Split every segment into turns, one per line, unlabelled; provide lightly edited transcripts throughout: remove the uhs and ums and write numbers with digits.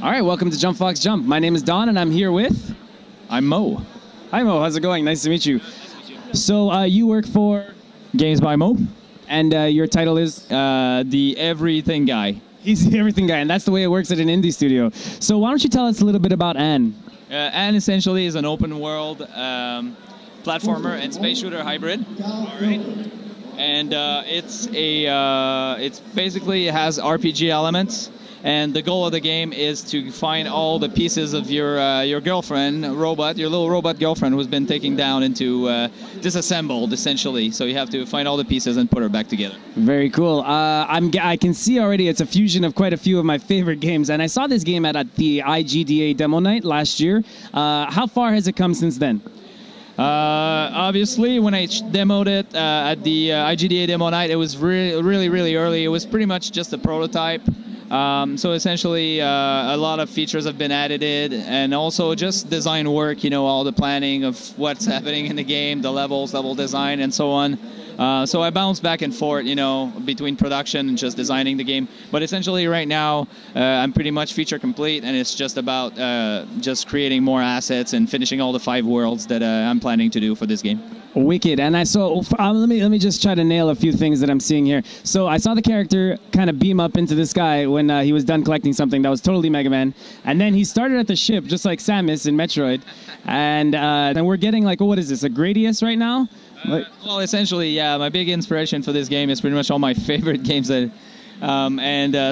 All right, welcome to Jump Fox Jump. My name is Don, and I'm here with...
I'm Mo.
Hi, Mo. How's it going? Nice to meet you. So you work for...
gamesbymo.
And your title is?
The everything guy.
He's the everything guy, and that's the way it works at an indie studio. So why don't you tell us a little bit about A.N.N.E?
A.N.N.E essentially is an open world platformer and space shooter hybrid.
All right.
And it's basically, it has RPG elements. And the goal of the game is to find all the pieces of your girlfriend, robot, your little robot girlfriend who's been taken down into disassembled, essentially. So you have to find all the pieces and put her back together.
Very cool. I can see already it's a fusion of quite a few of my favorite games. And I saw this game at the IGDA demo night last year. How far has it come since then?
Obviously, when I demoed it at the IGDA demo night, it was really early. It was pretty much just a prototype. So essentially, a lot of features have been added, and also just design work, you know, all the planning of what's happening in the game, the levels, level design, and so on. So I bounce back and forth, you know, between production and just designing the game. But essentially right now, I'm pretty much feature complete, and it's just about just creating more assets and finishing all the 5 worlds that I'm planning to do for this game.
Wicked. And I saw, let me just try to nail a few things that I'm seeing here. So I saw the character kind of beam up into the sky when he was done collecting something that was totally Mega Man. And then he started at the ship, just like Samus in Metroid. And then we're getting like, what is this, a Gradius right now?
Well, essentially, yeah, my big inspiration for this game is pretty much all my favorite games that...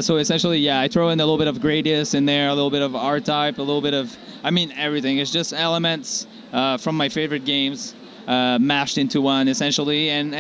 so essentially, yeah, I throw in a little bit of Gradius in there, a little bit of R-Type, a little bit of... I mean, everything. It's just elements from my favorite games mashed into one, essentially. And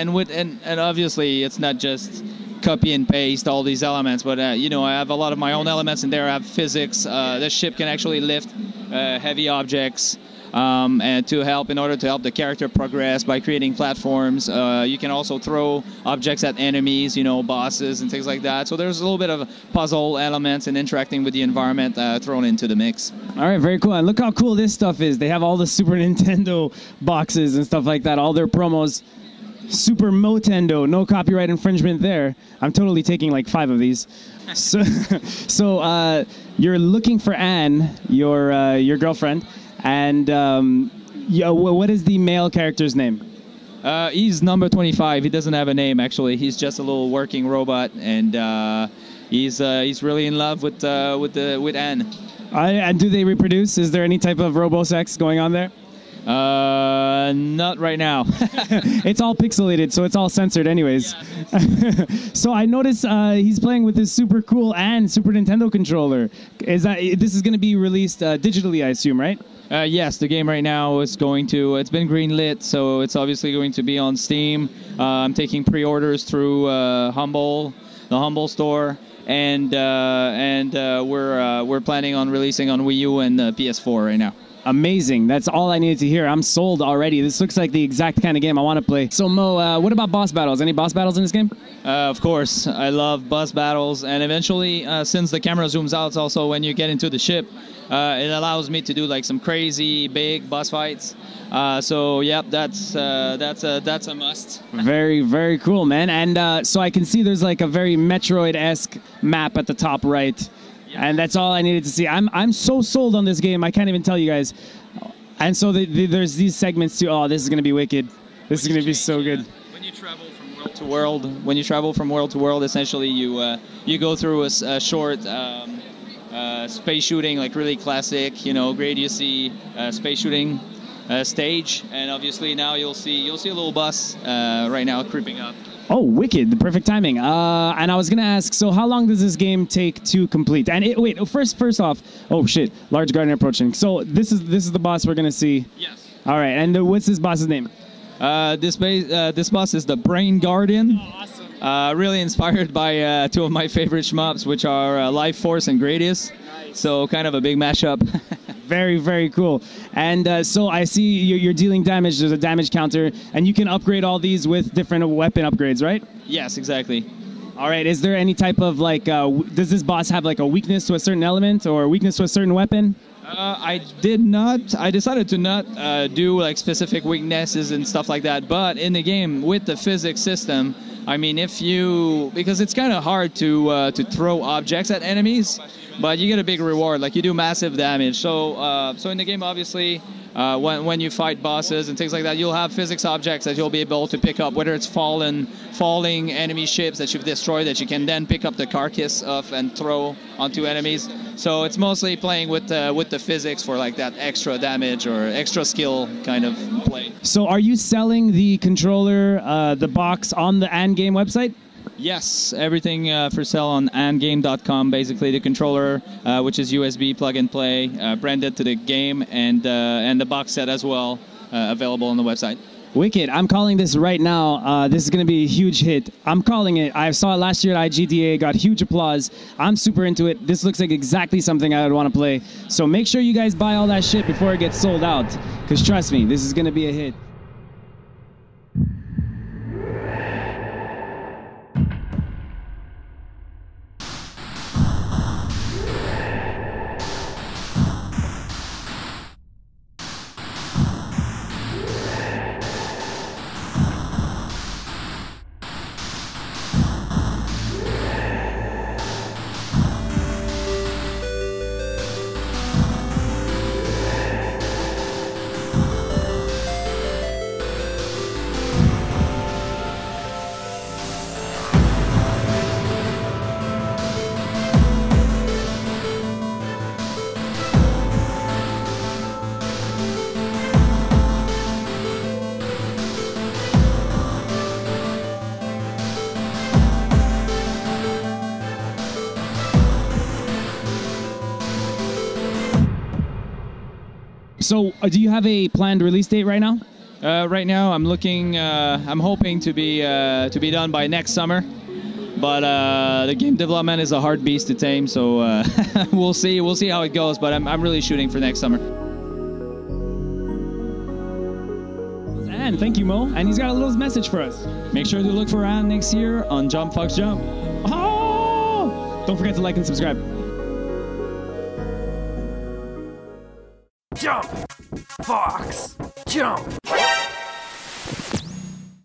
obviously, it's not just copy and paste all these elements, but, you know, I have a lot of my own elements in there. I have physics. The ship can actually lift heavy objects. And in order to help the character progress by creating platforms. You can also throw objects at enemies, you know, bosses and things like that. So there's a little bit of puzzle elements and interacting with the environment thrown into the mix.
All right, very cool. And look how cool this stuff is. They have all the Super Nintendo boxes and stuff like that, all their promos. Super Motendo, no copyright infringement there. I'm totally taking like 5 of these. So you're looking for Anne, your girlfriend. And what is the male character's name?
He's number 25. He doesn't have a name, actually. He's just a little working robot, and he's really in love with Anne.
And do they reproduce? Is there any type of robo-sex going on there?
Not right now.
It's all pixelated, so it's all censored anyways. Yeah. So I noticed he's playing with this super cool Anne Super Nintendo controller. This is going to be released digitally, I assume, right?
Yes, the game right now is it's been greenlit, so it's obviously going to be on Steam. I'm taking pre-orders through the Humble store, and we're planning on releasing on Wii U and PS4 right now.
Amazing. That's all I needed to hear. I'm sold already. This looks like the exact kind of game I want to play. So, Mo, what about boss battles? Any boss battles in this game?
Of course. I love boss battles. And eventually, since the camera zooms out also when you get into the ship, it allows me to do like some crazy big boss fights. So, yep, that's a must.
Very, very cool, man. And so I can see there's like a very Metroid-esque map at the top right. And that's all I needed to see. I'm so sold on this game, I can't even tell you guys. And so there's these segments too. Oh, this is going to be wicked. This is going to be so good.
When you travel from world to world, essentially you go through a short space shooting, like really classic, you know, Gradius-y space shooting stage. And obviously now you'll see a little bus right now creeping up.
Oh, wicked. The perfect timing. And I was going to ask, so how long does this game take to complete? And wait, first off, oh shit, large garden approaching. So this is the boss we're going to see.
Yes.
All right, and what's this boss's name?
This boss is the Brain Guardian.
Oh, awesome.
Really inspired by 2 of my favorite shmups, which are Life Force and Gradius. Nice. So kind of a big mashup.
Very, very cool. And so I see you're dealing damage. There's a damage counter, and you can upgrade all these with different weapon upgrades, right?
Yes, exactly.
All right. Is there any type of like, does this boss have like a weakness to a certain element or a weakness to a certain weapon?
I did not. I decided to not do like specific weaknesses and stuff like that. But in the game with the physics system, I mean, if you because it's kind of hard to throw objects at enemies, but you get a big reward. Like you do massive damage. So so in the game, obviously. When you fight bosses and things like that, you'll have physics objects that you'll be able to pick up, whether it's falling enemy ships that you've destroyed that you can then pick up the carcass of and throw onto enemies. So it's mostly playing with the physics for like that extra damage or extra skill kind of play.
So are you selling the controller, the box on the A.N.N.E game website?
Yes, everything for sale on ANNGame.com. Basically, the controller, which is USB plug and play, branded to the game, and the box set as well, available on the website.
Wicked. I'm calling this right now. This is going to be a huge hit. I'm calling it. I saw it last year at IGDA, got huge applause. I'm super into it. This looks like exactly something I would want to play. So make sure you guys buy all that shit before it gets sold out, because trust me, this is going to be a hit. So, do you have a planned release date right now?
Right now, I'm looking. I'm hoping to be done by next summer, but the game development is a hard beast to tame. So we'll see. We'll see how it goes. But I'm really shooting for next summer.
And thank you, Mo. And he's got a little message for us.
Make sure to look for A.N.N.E next year on Jump Fox Jump.
Oh! Don't forget to like and subscribe.
Jump! Fox! Jump!